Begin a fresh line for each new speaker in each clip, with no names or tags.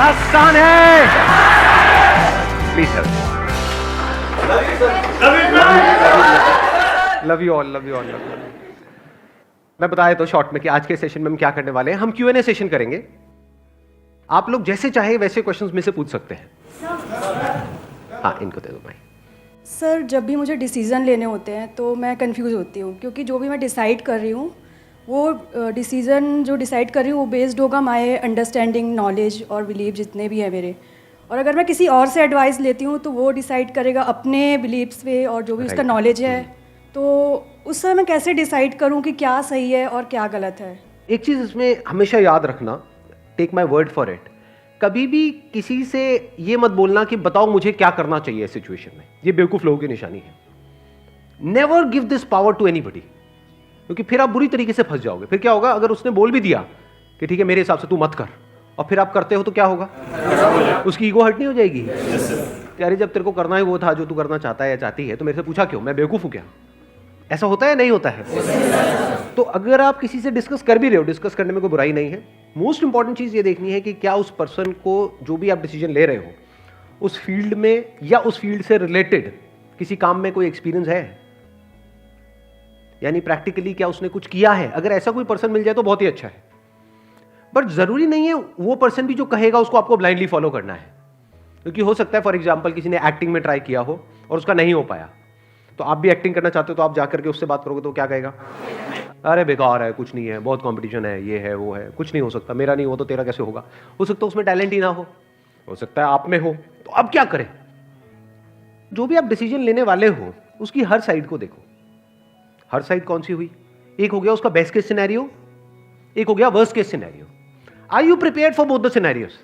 आसान है। Please sir. Love you all, love you all. मैं बताया तो शॉर्ट में कि आज के सेशन में हम क्या करने वाले हैं। हम Q&A सेशन करेंगे। आप लोग जैसे चाहे वैसे क्वेश्चंस में से पूछ सकते हैं। हाँ, इनको दे दो भाई।
सर, जब भी मुझे डिसीज़न लेने होते हैं तो मैं कंफ्यूज होती हूँ, क्योंकि जो भी मैं डिसाइड कर रही हूँ वो डिसीज़न जो डिसाइड कर रही हूँ वो बेस्ड होगा माय अंडरस्टैंडिंग, नॉलेज और बिलीव जितने भी है मेरे। और अगर मैं किसी और से एडवाइस लेती हूँ तो वो डिसाइड करेगा अपने बिलीव्स पे और जो भी उसका नॉलेज है। तो उस समय मैं कैसे डिसाइड करूँ कि क्या सही है और क्या गलत है?
एक चीज इसमें हमेशा याद रखना, take my word for it, कभी भी किसी से ये मत बोलना कि बताओ मुझे क्या करना चाहिए इस सिचुएशन में। ये बेवकूफ लोगों की निशानी है। Never give this power to anybody, क्योंकि फिर आप बुरी तरीके से फंस जाओगे। फिर क्या होगा, अगर उसने बोल भी दिया कि ठीक है मेरे हिसाब से तू मत कर, और फिर आप करते हो तो क्या होगा, उसकी ईगो हर्ट नहीं हो जाएगी? यार जब तेरे को करना ही वो था जो तू करना चाहता है या चाहती है, तो मेरे से पूछा क्यों? मैं बेवकूफ हूं क्या? ऐसा होता है नहीं होता है? तो अगर आप किसी से डिस्कस कर भी रहे हो, डिस्कस करने में कोई बुराई नहीं है। मोस्ट इंपॉर्टेंट चीज ये देखनी है कि क्या उस पर्सन को जो भी आप डिसीजन ले रहे हो उस फील्ड में या उस फील्ड से रिलेटेड किसी काम में कोई एक्सपीरियंस है, यानी प्रैक्टिकली क्या उसने कुछ किया है। अगर ऐसा कोई पर्सन मिल जाए तो बहुत ही अच्छा है, बट जरूरी नहीं है वो पर्सन भी जो कहेगा उसको आपको ब्लाइंडली फॉलो करना है। क्योंकि हो सकता है फॉर एग्जाम्पल किसी ने एक्टिंग में ट्राई किया हो और उसका नहीं हो पाया, तो आप भी एक्टिंग करना चाहते हो तो आप जाकर के उससे बात करोगे तो क्या कहेगा? अरे बेकार है, कुछ नहीं है, बहुत कंपटीशन है, ये है वो है, कुछ नहीं हो सकता, मेरा नहीं हो तो तेरा कैसे होगा? हो सकता है उसमें टैलेंट ही ना हो सकता है आप में हो। तो अब क्या करें? जो भी आप डिसीजन लेने वाले हो उसकी हर साइड को देखो। हर साइड कौन सी हुई? एक हो गया उसका बेस्ट केस सिनेरियो, एक हो गया worst case scenario. Are you prepared for both the scenarios?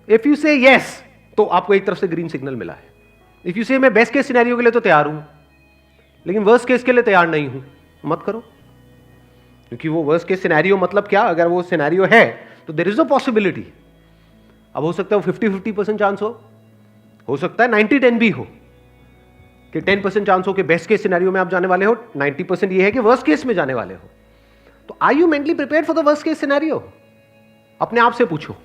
If you say yes, तो आपको एक तरफ से ग्रीन सिग्नल मिला है। इफ यू से मैं बेस्ट केस सिनेरियो के लिए तो तैयार हूं, लेकिन वर्स्ट केस के लिए तैयार नहीं हूं, मत करो। क्योंकि वो वर्स्ट केस सिनेरियो मतलब क्या, अगर वो सिनेरियो है तो देयर इज अ पॉसिबिलिटी। अब हो सकता है वो 50-50% चांस हो सकता है 90-10 भी हो, कि 10% चांस हो कि बेस्ट केस सिनेरियो में आप जाने वाले हो, 90% ये है कि वर्स्ट केस में जाने वाले हो। तो are you mentally prepared for the worst case scenario? अपने आप से पूछो।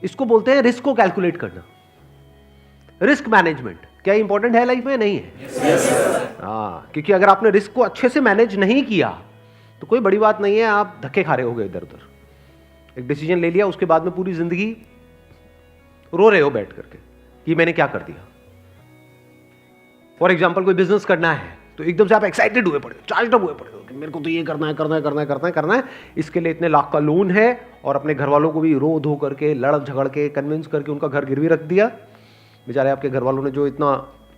इसको बोलते हैं रिस्क को कैलकुलेट करना, रिस्क मैनेजमेंट। क्या इंपॉर्टेंट है लाइफ में? नहीं है। हाँ, क्योंकि अगर आपने रिस्क को अच्छे से मैनेज नहीं किया तो कोई बड़ी बात नहीं है, आप धक्के खा रहे होगे इधर उधर। एक डिसीजन ले लिया, उसके बाद में पूरी जिंदगी रो रहे हो बैठ करके कि मैंने क्या कर दिया। फॉर एग्जाम्पल कोई बिजनेस करना है तो एकदम से आप एक्साइटेड हुए पड़े, चार्ज अप हुए पड़े हो कि मेरे को तो ये करना है, करना है, करना है, करना है, करना है, इसके लिए इतने लाख का लोन है, और अपने घर वालों को भी रो धो करके, लड़ झगड़ के, कन्विंस करके उनका घर गिरवी रख दिया। बेचारे आपके घर वालों ने जो इतना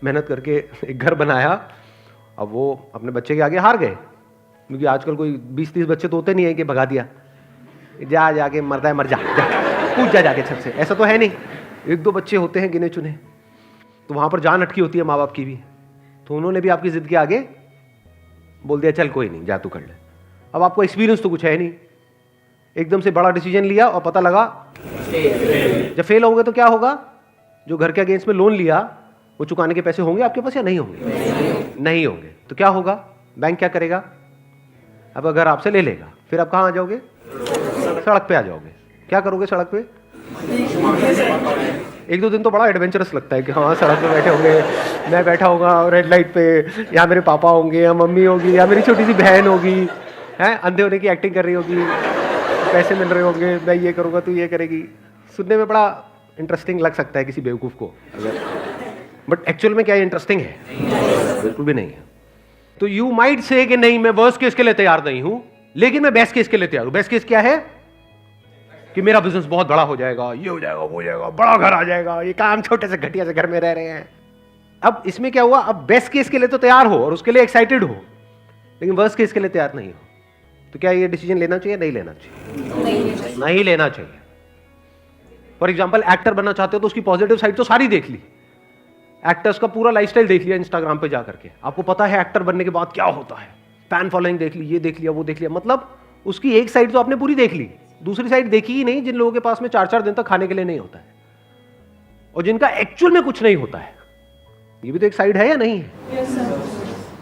मेहनत करके एक घर बनाया, अब वो अपने बच्चे के आगे हार गए। क्योंकि आजकल कोई 20-30 बच्चे तो होते नहीं है कि भगा दिया, जा जाके मरता है, मर जा, कूद जा जाके छत से, ऐसा तो है नहीं। 1-2 बच्चे होते हैं गिने चुने, तो वहां पर जान अटकी होती है माँ बाप की भी। तो उन्होंने भी आपकी जिद के आगे बोल दिया चल कोई नहीं, जा तू कर ले। अब आपको एक्सपीरियंस तो कुछ है नहीं, एकदम से बड़ा डिसीजन लिया और पता लगा जब फेल होगे तो क्या होगा? जो घर के अगेंस्ट में लोन लिया वो चुकाने के पैसे होंगे आपके पास या नहीं होंगे? नहीं होंगे। तो क्या होगा? बैंक क्या करेगा? अब अगर आपसे ले लेगा, फिर आप कहाँ आ जाओगे? सड़क पे आ जाओगे। क्या करोगे सड़क पे? 1-2 दिन तो बड़ा एडवेंचरस लगता है कि हाँ सड़क पे बैठे होंगे, मैं बैठा होगा रेड लाइट पे, या मेरे पापा होंगे, या मम्मी होगी, या मेरी छोटी सी बहन होगी, हैं अंधे होने की एक्टिंग कर रही होगी, पैसे मिल रहे होंगे, मैं ये करूँगा तू ये करेगी। सुनने में बड़ा इंटरेस्टिंग लग सकता है किसी बेवकूफ़ को, बट एक्चुअल में क्या इंटरेस्टिंग है? बिल्कुल भी नहीं है। तो यू माइट से कि नहीं मैं वर्स्ट केस के लिए तैयार नहीं हूं, लेकिन मैं बेस्ट केस के लिए तैयार हूं। बेस्ट केस क्या है? कि मेरा बिजनेस बहुत बड़ा हो जाएगा, ये हो जाएगा, वो हो जाएगा, बड़ा घर आ जाएगा, ये काम छोटे से घटिया से घर में रह रहे हैं। अब इसमें क्या हुआ? अब बेस्ट केस के लिए तो तैयार हो और उसके लिए एक्साइटेड हो, लेकिन वर्स्ट केस के लिए तैयार नहीं हो। तो क्या ये डिसीजन लेना चाहिए? नहीं लेना चाहिए, नहीं लेना चाहिए। फॉर एग्जाम्पल एक्टर बनना चाहते हो तो उसकी पॉजिटिव साइड तो सारी देख ली, एक्टर्स का पूरा लाइफस्टाइल देख लिया इंस्टाग्राम पे जाकर के, आपको पता है एक्टर बनने के बाद क्या होता है, फैन फॉलोइंग देख ली, ये देख लिया, वो देख लिया, मतलब उसकी एक साइड तो आपने पूरी देख ली, दूसरी साइड देखी ही नहीं। जिन लोगों के पास में 4-4 दिन तक खाने के लिए नहीं होता है और जिनका एक्चुअल में कुछ नहीं होता है, ये भी तो एक साइड है या नहीं है?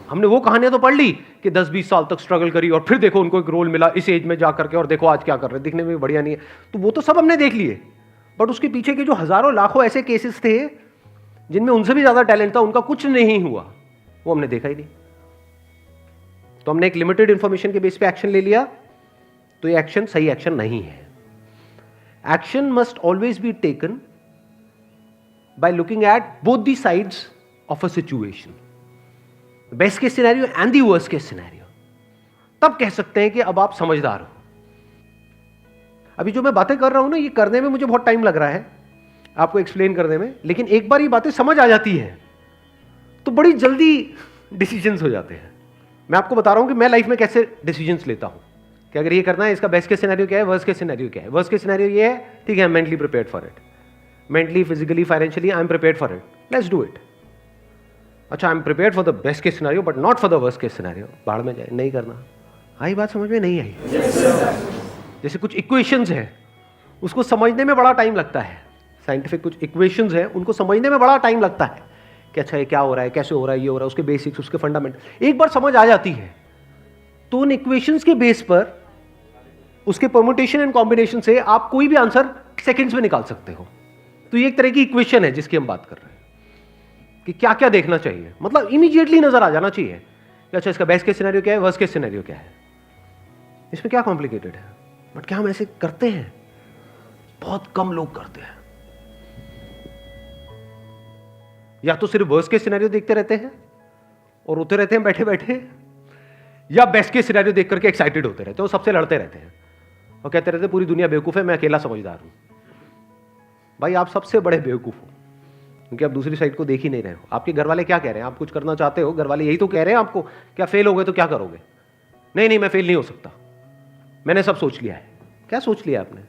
हमने वो कहानियां तो पढ़ ली कि 10-20 साल तक स्ट्रगल करी और फिर देखो उनको एक रोल मिला इस एज में जा करके और देखो आज क्या कर रहे हैं, दिखने में भी बढ़िया नहीं है, तो वो तो सब हमने देख लिए। बट उसके पीछे के जो हजारों लाखों ऐसे केसेस थे जिनमें उनसे भी ज्यादा टैलेंट था, उनका कुछ नहीं हुआ, वो हमने देखा ही नहीं। तो हमने एक लिमिटेड इंफॉर्मेशन के बेस पे एक्शन ले लिया, तो ये एक्शन सही एक्शन नहीं है। Action must always be taken by looking at both the sides of a situation, the best case scenario and the worst case scenario। तब कह सकते हैं कि अब आप समझदार हो। अभी जो मैं बातें कर रहा हूं ना, ये करने में मुझे बहुत टाइम लग रहा है आपको एक्सप्लेन करने में, लेकिन एक बार ये बातें समझ आ जाती हैं तो बड़ी जल्दी डिसीजंस हो जाते हैं। मैं आपको बता रहा हूं कि मैं लाइफ में कैसे डिसीजंस लेता हूं कि अगर ये करना है, इसका बेस्ट केस सिनेरियो क्या है, वर्स्ट केस सिनेरियो क्या है। वर्स्ट केस सिनेरियो ये है, ठीक है, I am mentally prepared for it, mentally, physically, financially, I am prepared for it. Let's do it. अच्छा, I am prepared for the best case scenario, but not for the worst case scenario. बाहर में जाए, नहीं करना। आई बात समझ में नहीं आई? जैसे कुछ इक्वेशंस है, उसको समझने में बड़ा टाइम लगता है। साइंटिफिक कुछ इक्वेशंस है, उनको समझने में बड़ा टाइम लगता है कि अच्छा ये क्या हो रहा है, कैसे हो रहा है, ये हो रहा है, उसके बेसिक्स, उसके फंडामेंटल एक बार समझ आ जाती है तो उन इक्वेशंस के बेस पर, उसके परम्यूटेशन एंड कॉम्बिनेशन से आप कोई भी आंसर सेकंड्स में निकाल सकते हो। तो ये एक तरह की इक्वेशन है जिसकी हम बात कर रहे हैं कि क्या क्या देखना चाहिए, मतलब इमीडिएटली नजर आ जाना चाहिए कि अच्छा इसका बेस्ट केस सिनेरियो क्या है, वर्स्ट केस सिनेरियो क्या है। इसमें क्या कॉम्प्लिकेटेड है, बट क्या हम ऐसे करते हैं? बहुत कम लोग करते हैं। या तो सिर्फ वर्स्ट केस सिनेरियो देखते रहते हैं और रोते रहते हैं बैठे बैठे, या बेस्ट केस सिनेरियो देख करके एक्साइटेड होते रहते हैं, वो सबसे लड़ते रहते हैं और कहते रहते हैं पूरी दुनिया बेवकूफ है, मैं अकेला समझदार हूं। भाई आप सबसे बड़े बेवकूफ हो, क्योंकि आप दूसरी साइड को देख ही नहीं रहे हो। आपके घर वाले क्या कह रहे हैं, आप कुछ करना चाहते हो, घर वाले यही तो कह रहे हैं आपको, क्या फेल हो गए तो क्या करोगे? नहीं नहीं, मैं फेल नहीं हो सकता, मैंने सब सोच लिया है। क्या सोच लिया आपने?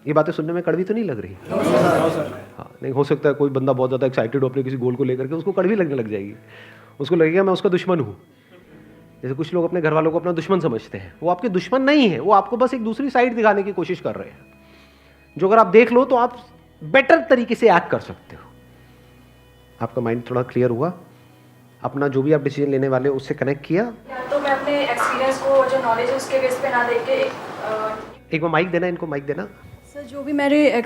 ये बातें सुनने में कड़वी तो नहीं लग रही? हाँ, नहीं हो सकता है कोई बंदा बहुत ज्यादा एक्साइटेड हो अपने किसी गोल को लेकर के, उसको कड़वी लगने लग जाएगी, उसको लगेगा मैं उसका दुश्मन हूं। जैसे कुछ लोग अपने घर वालों को अपना दुश्मन समझते हैं, वो आपके दुश्मन नहीं है, वो आपको बस एक दूसरी साइड दिखाने की कोशिश कर रहे हैं, जो अगर आप देख लो तो आप बेटर तरीके से एक्ट कर सकते हो। आपका माइंड थोड़ा क्लियर हुआ? अपना जो भी आप डिसीजन लेने वाले हो उससे कनेक्ट किया?
तो मैं अपने एक्सपीरियंस को, जो नॉलेज है उसके बेस पे ना देख के
एक बार माइक देना, इनको माइक देना।
सर, जो भी मेरे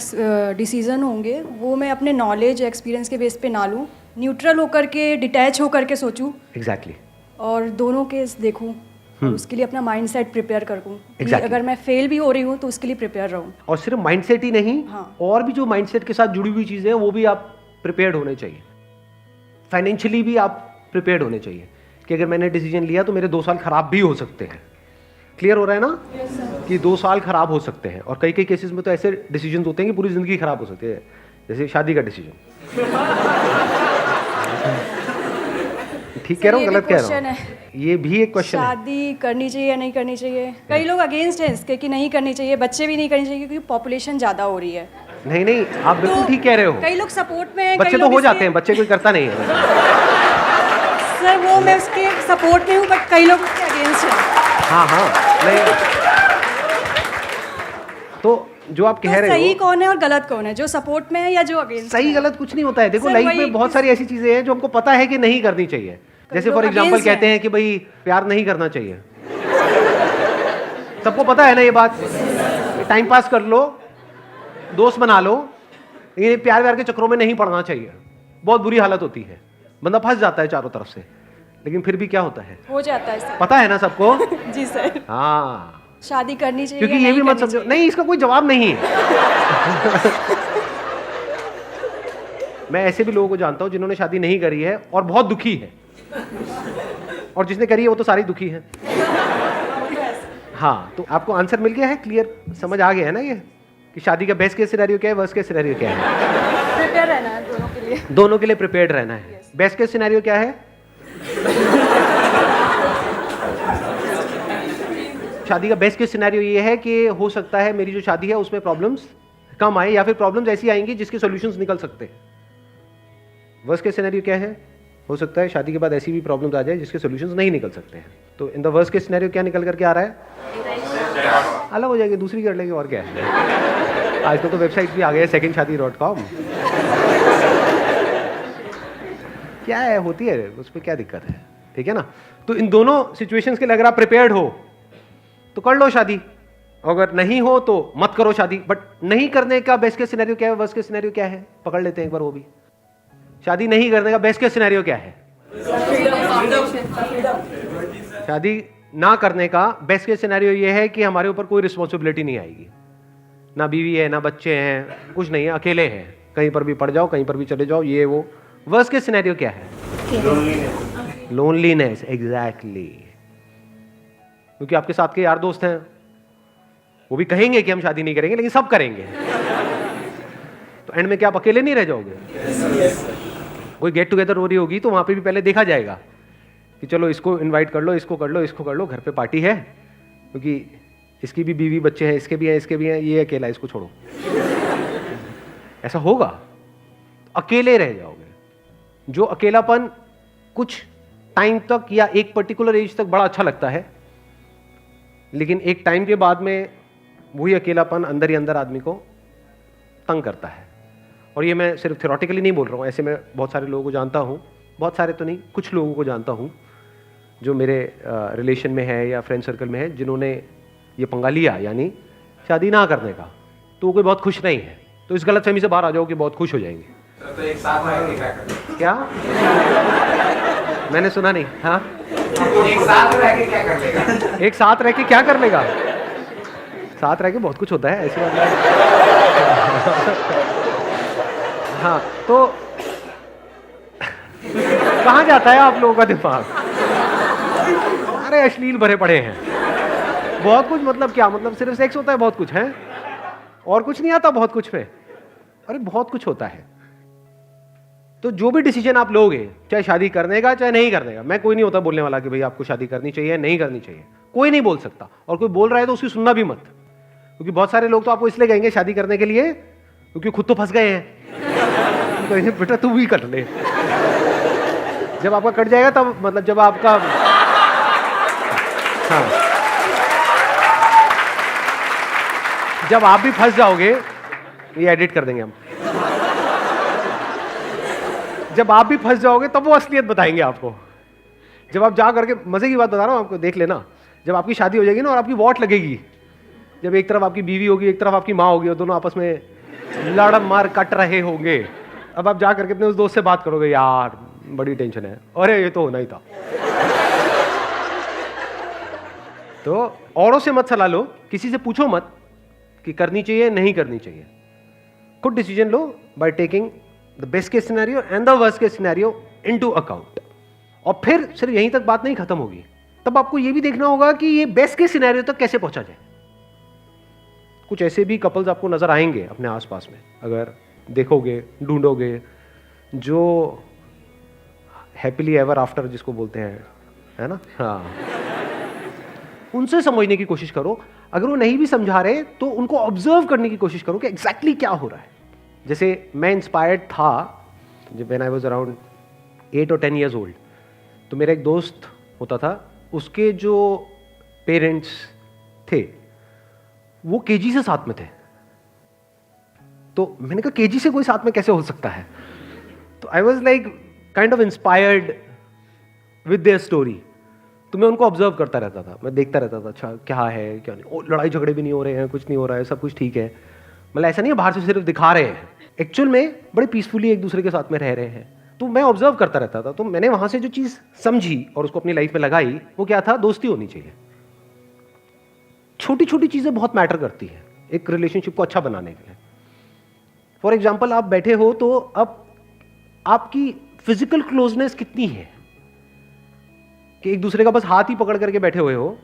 डिसीजन होंगे वो मैं अपने नॉलेज एक्सपीरियंस के बेस पे ना लूँ, न्यूट्रल होकर के, डिटैच होकर के सोचूं।
एग्जैक्टली।
और दोनों केस देखूं और उसके लिए अपना माइंडसेट प्रिपेयर करूं कि
Exactly.
अगर मैं फेल भी हो रही हूं तो उसके लिए प्रिपेयर रहूं।
और सिर्फ माइंडसेट ही नहीं,
हाँ।
और भी जो माइंडसेट के साथ जुड़ी हुई चीजें हैं वो भी आप प्रिपेयर्ड होने चाहिए। फाइनेंशियली भी आप प्रिपेयर्ड होने चाहिए कि अगर मैंने डिसीजन लिया तो मेरे 2 साल खराब भी हो सकते हैं। क्लियर हो रहा है ना? कि 2 साल खराब हो सकते हैं, और कई कई केसेस में तो ऐसे डिसीजन होते हैं कि पूरी जिंदगी खराब हो सकती है, जैसे शादी का डिसीजन। ठीक कह रहा हूँ, गलत कह रहा हूँ? ये भी एक क्वेश्चन है।
शादी करनी चाहिए या नहीं करनी चाहिए? कई लोग अगेंस्ट हैं इसके कि नहीं करनी चाहिए, बच्चे भी नहीं करनी चाहिए क्योंकि पॉपुलेशन ज़्यादा हो रही है।
नहीं नहीं, आप बिल्कुल ठीक कह रहे हो।
कई लोग सपोर्ट में हैं,
बच्चे तो हो जाते हैं, बच्चे कोई करता नहीं है।
सर वो मैं उसके सपोर्ट में हूँ, बट कई लोग उसके अगेंस्ट हैं।
हाँ हाँ, नहीं तो जो आप कह रहे हो,
सही कौन है और गलत कौन है, जो सपोर्ट में है या जो अगेंस्ट?
सही गलत कुछ नहीं होता है। देखो
सर,
लाइफ
वही
में बहुत सारी ऐसी चीजें हैं जो हमको पता है कि नहीं करनी चाहिए। जैसे फॉर एग्जांपल कहते हैं कि भाई प्यार नहीं करना चाहिए, सबको पता है ना ये बात। टाइम पास कर लो, दोस्त बना लो, लेकिन प्यार व्यार के चक्रों में नहीं पड़ना चाहिए। बहुत बुरी हालत होती है, बंदा फंस जाता है चारों तरफ से, लेकिन फिर भी क्या होता है,
हो जाता है सर।
पता है ना सबको।
जी सर।
हाँ,
शादी करनी चाहिए
क्योंकि ये भी मत समझो, नहीं इसका कोई जवाब नहीं है। मैं ऐसे भी लोगों को जानता हूं जिन्होंने शादी नहीं करी है और बहुत दुखी है, और जिसने करी है वो तो सारी दुखी है। हाँ, तो आपको आंसर मिल गया है, क्लियर समझ आ गया है ना ये कि शादी का बेस्ट केस सिनेरियो क्या है, वर्स्ट केस सिनेरियो क्या है।
प्रिपेयर रहना है दोनों के लिए।
दोनों के लिए प्रिपेयर्ड रहना है। बेस्ट केस सिनेरियो क्या है? शादी का बेस्ट केस सिनेरियो ये है कि हो सकता है मेरी जो शादी है उसमें प्रॉब्लम्स कम आए, या फिर प्रॉब्लम्स ऐसी आएंगी जिसके सॉल्यूशंस निकल सकते हैं। वर्स्ट केस सिनेरियो क्या है? हो सकता है शादी के बाद ऐसी भी प्रॉब्लम्स आ जाए जिसके सॉल्यूशंस नहीं निकल सकते हैं। तो in the worst case scenario क्या निकल करके आ रहा है? अलग हो जाएगी, दूसरी कर लेंगे, और क्या है। आजकल तो वेबसाइट भी आ गए secondshadi.com। क्या है, होती है, उसमें क्या दिक्कत है, ठीक है ना। तो इन दोनों सिचुएशंस के लिए अगर आप प्रिपेयर्ड हो तो कर लो शादी, अगर नहीं हो तो मत करो शादी। बट नहीं करने का बेस्ट केस सिनेरियो क्या है, वर्स्ट केस सिनेरियो क्या है, पकड़ लेते हैं एक बार वो भी। शादी नहीं करने का बेस्ट केस सिनेरियो क्या है? शादी ना करने का बेस्ट केस सिनेरियो ये है कि हमारे ऊपर कोई रिस्पॉन्सिबिलिटी नहीं आएगी, ना बीवी है, ना बच्चे हैं, कुछ नहीं है, अकेले हैं, कहीं पर भी पड़ जाओ, कहीं पर भी चले जाओ, ये वो। वर्स्ट केस सिनेरियो क्या है? Loneliness, exactly. क्योंकि आपके साथ के यार दोस्त हैं, वो भी कहेंगे कि हम शादी नहीं करेंगे, लेकिन सब करेंगे। तो एंड में क्या आप अकेले नहीं रह जाओगे? कोई गेट टुगेदर हो रही होगी तो वहां पे भी पहले देखा जाएगा कि चलो इसको इनवाइट कर लो, इसको कर लो, इसको कर लो, घर पे पार्टी है, क्योंकि इसकी भी बीवी बच्चे हैं, इसके भी हैं, इसके भी हैं, ये अकेला, इसको छोड़ो। ऐसा होगा, अकेले रह जाओगे। जो अकेलापन कुछ टाइम तक या एक पर्टिकुलर एज तक बड़ा अच्छा लगता है, लेकिन एक टाइम के बाद में वही अकेलापन अंदर ही अंदर आदमी को तंग करता है। और ये मैं सिर्फ थ्योरेटिकली नहीं बोल रहा हूँ, ऐसे मैं बहुत सारे लोगों को जानता हूँ, बहुत सारे तो नहीं, कुछ लोगों को जानता हूँ जो मेरे रिलेशन में है या फ्रेंड सर्कल में है, जिन्होंने ये पंगा लिया, यानी शादी ना करने का, तो वो कोई बहुत खुश नहीं है। तो इस गलतफहमी से बाहर आ जाओ कि बहुत खुश हो जाएंगे।
तो एक साथ रह के क्या कर
क्या? मैंने सुना नहीं। हाँ,
एक साथ रह के क्या कर लेगा?
एक साथ रह के क्या कर लेगा? साथ रह के बहुत कुछ होता है, ऐसी बात नहीं। हाँ, तो कहाँ जाता है आप लोगों का दिमाग? अरे अश्लील भरे पड़े हैं बहुत कुछ। मतलब क्या, मतलब सिर्फ सेक्स होता है? बहुत कुछ है, और कुछ नहीं आता बहुत कुछ में? अरे बहुत कुछ होता है। तो जो भी डिसीजन आप लोगे, चाहे शादी करने का चाहे नहीं करने का, मैं कोई नहीं होता बोलने वाला कि भाई आपको शादी करनी चाहिए नहीं करनी चाहिए, कोई नहीं बोल सकता। और कोई बोल रहा है तो उसकी सुनना भी मत, क्योंकि बहुत सारे लोग तो आपको इसलिए कहेंगे शादी करने के लिए क्योंकि खुद तो फंस गए हैं। तो बेटा तू भी कर ले, जब आपका कट जाएगा तब, मतलब जब आपका, हाँ, जब आप भी फंस जाओगे, ये एडिट कर देंगे हम, जब आप भी फंस जाओगे तब वो असलियत बताएंगे आपको। जब आप जा करके, मजे की बात बता रहा हूं आपको, देख लेना, जब आपकी शादी हो जाएगी ना और आपकी वॉट लगेगी, जब एक तरफ आपकी बीवी होगी, एक तरफ आपकी माँ होगी, और दोनों आपस में लड़ मार कट रहे होंगे, अब आप जा करके अपने उस दोस्त से बात करोगे, यार बड़ी टेंशन है, अरे ये तो होना ही था। तो औरों से मत सलाह लो, किसी से पूछो मत कि करनी चाहिए नहीं करनी चाहिए। खुद decision low by taking the best case scenario and the worst case scenario into account. और फिर सिर्फ यहीं तक बात नहीं खत्म होगी, तब आपको यह भी देखना होगा कि ये बेस्ट केस सिनेरियो तक कैसे पहुंचा जाए। कुछ ऐसे भी कपल्स आपको नजर आएंगे अपने आसपास में, अगर देखोगे, ढूंढोगे, जो हैप्पीली एवर आफ्टर जिसको बोलते हैं, है ना, हाँ, उनसे समझने की कोशिश करो। अगर वो नहीं भी समझा रहे तो उनको ऑब्जर्व करने की कोशिश करो कि एग्जैक्टली क्या हो रहा है। जैसे मैं इंस्पायर्ड था जब व्हेन आई वाज अराउंड 8 और 10 ईयर्स ओल्ड, तो मेरा एक दोस्त होता था, उसके जो पेरेंट्स थे वो केजी से साथ में थे। तो मैंने कहा केजी से कोई साथ में कैसे हो सकता है? तो I was like kind of inspired with their story. तो मैं उनको ऑब्जर्व करता रहता था, मैं देखता रहता था, अच्छा क्या है क्या नहीं, लड़ाई झगड़े भी नहीं हो रहे हैं, कुछ नहीं हो रहा है, सब कुछ ठीक है। मतलब ऐसा नहीं है बाहर से सिर्फ दिखा रहे हैं, एक्चुअल में बड़े पीसफुली एक दूसरे के साथ में रह रहे हैं। तो मैं ऑब्जर्व करता रहता था। तो मैंने वहां से जो चीज़ समझी और उसको अपनी लाइफ में लगाई, वो क्या था, दोस्ती होनी चाहिए। छोटी छोटी चीज़ें बहुत मैटर करती हैं एक रिलेशनशिप को अच्छा बनाने के लिए। फॉर एग्जाम्पल, आप बैठे हो तो अब आपकी फिजिकल क्लोजनेस कितनी है कि एक दूसरे का बस हाथ ही पकड़ करके बैठे हुए हो।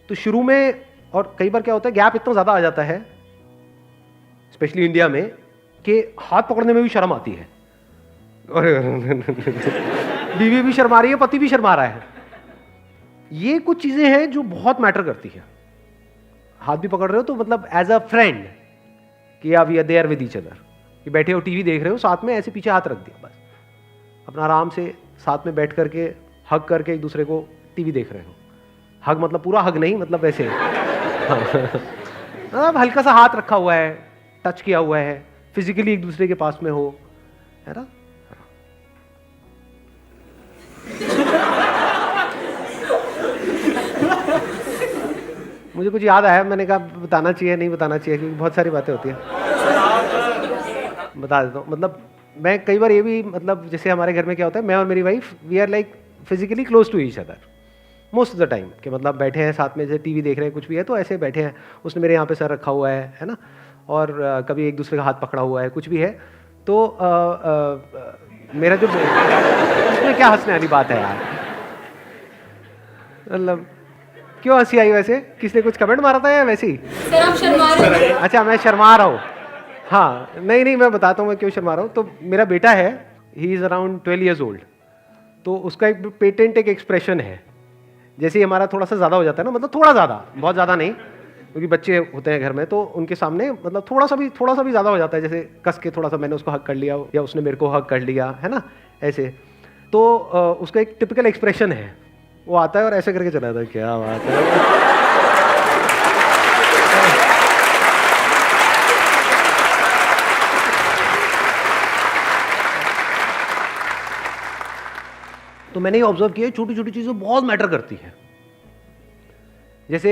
तो शुरू में, और कई बार क्या होता है, गैप इतना ज़्यादा आ जाता है स्पेशली इंडिया में कि हाथ पकड़ने में भी शर्म आती है। अरे बीवी भी शर्मा रही है, पति भी शर्मा रहा है। ये कुछ चीज़ें हैं जो बहुत मैटर करती है। हाथ भी पकड़ रहे हो तो मतलब एज अ फ्रेंड कि आप we are there with each other, कि बैठे हो टीवी देख रहे हो, साथ में ऐसे पीछे हाथ रख दिया, बस अपना आराम से साथ में बैठ करके हग करके एक दूसरे को टीवी देख रहे हो। हग मतलब पूरा हग नहीं, मतलब वैसे मतलब हल्का सा हाथ रखा हुआ है, टच किया हुआ है, फिजिकली एक दूसरे के पास में हो, है ना। मुझे कुछ याद आया, मैंने कहा बताना चाहिए नहीं बताना चाहिए, क्योंकि बहुत सारी बातें होती हैं। बता देता हूँ। मतलब मैं कई बार ये भी, मतलब जैसे हमारे घर में क्या होता है, मैं और मेरी wife we are like physically close to each other most of the time, कि मतलब बैठे हैं साथ में, जैसे टीवी देख रहे हैं कुछ भी है तो ऐसे बैठे हैं, उसने मेरे यहाँ पे सर रखा हुआ है ना, और कभी एक दूसरे का हाथ पकड़ा हुआ है, कुछ भी है तो मेरा जो उसमें क्या हंसने वाली बात है यार, मतलब क्यों हंसी आई? वैसे किसने कुछ कमेंट मारा था या वैसे ही?
सर आप शर्मा रहे हैं।
अच्छा मैं शर्मा रहा हूँ। हाँ नहीं मैं बताता हूँ मैं क्यों शर्मा रहा हूँ। तो मेरा बेटा है, he is around 12 years old, तो उसका एक पेटेंट एक एक्सप्रेशन है, जैसे ही हमारा थोड़ा सा ज़्यादा हो जाता है ना, मतलब थोड़ा ज़्यादा, बहुत ज़्यादा नहीं, क्योंकि बच्चे होते हैं घर में तो उनके सामने मतलब थोड़ा सा भी ज़्यादा हो जाता है, जैसे कस के थोड़ा सा मैंने उसको हक कर लिया या उसने मेरे को हक कर लिया, है ना, ऐसे। तो उसका एक टिपिकल एक्सप्रेशन है, वो आता है और ऐसे करके चला जाता है, क्या बात है। तो मैंने ये ऑब्जर्व किया, छोटी छोटी चीज़ें बहुत मैटर करती हैं। जैसे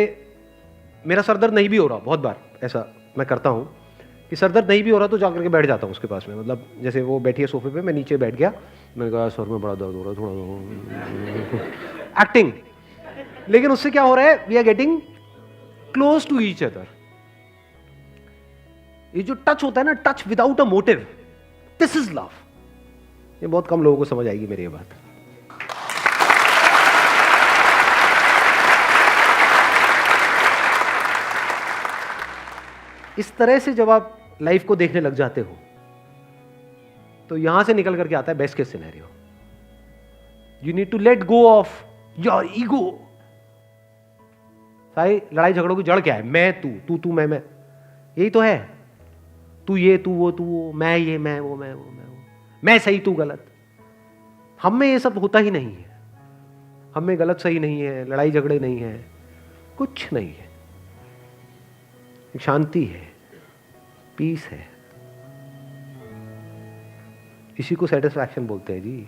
मेरा सर दर्द नहीं भी हो रहा, बहुत बार ऐसा मैं करता हूँ कि सर दर्द नहीं भी हो रहा तो जाकर के बैठ जाता हूँ उसके पास में, मतलब जैसे वो बैठी है सोफे पे, मैं नीचे बैठ गया, मैंने कहा सर में बड़ा दर्द हो रहा है, थोड़ा एक्टिंग। लेकिन उससे क्या हो रहा है, we are getting close to each other. ये जो टच होता है ना, touch without a motive, this is love. ये बहुत कम लोगों को समझ आएगी मेरी ये बात। इस तरह से जब आप लाइफ को देखने लग जाते हो तो यहां से निकल करके आता है best case scenario. You need to let go of your ego. सारी लड़ाई झगड़ों की जड़ क्या है? मैं तू मैं, यही तो है। तू ये तू वो, मैं ये मैं वो, मैं सही तू गलत। हम में ये सब होता ही नहीं है। हम में गलत सही नहीं है, लड़ाई झगड़े नहीं है, कुछ नहीं है। शांति है, पीस है, इसी को सेटिस्फैक्शन बोलते हैं जी।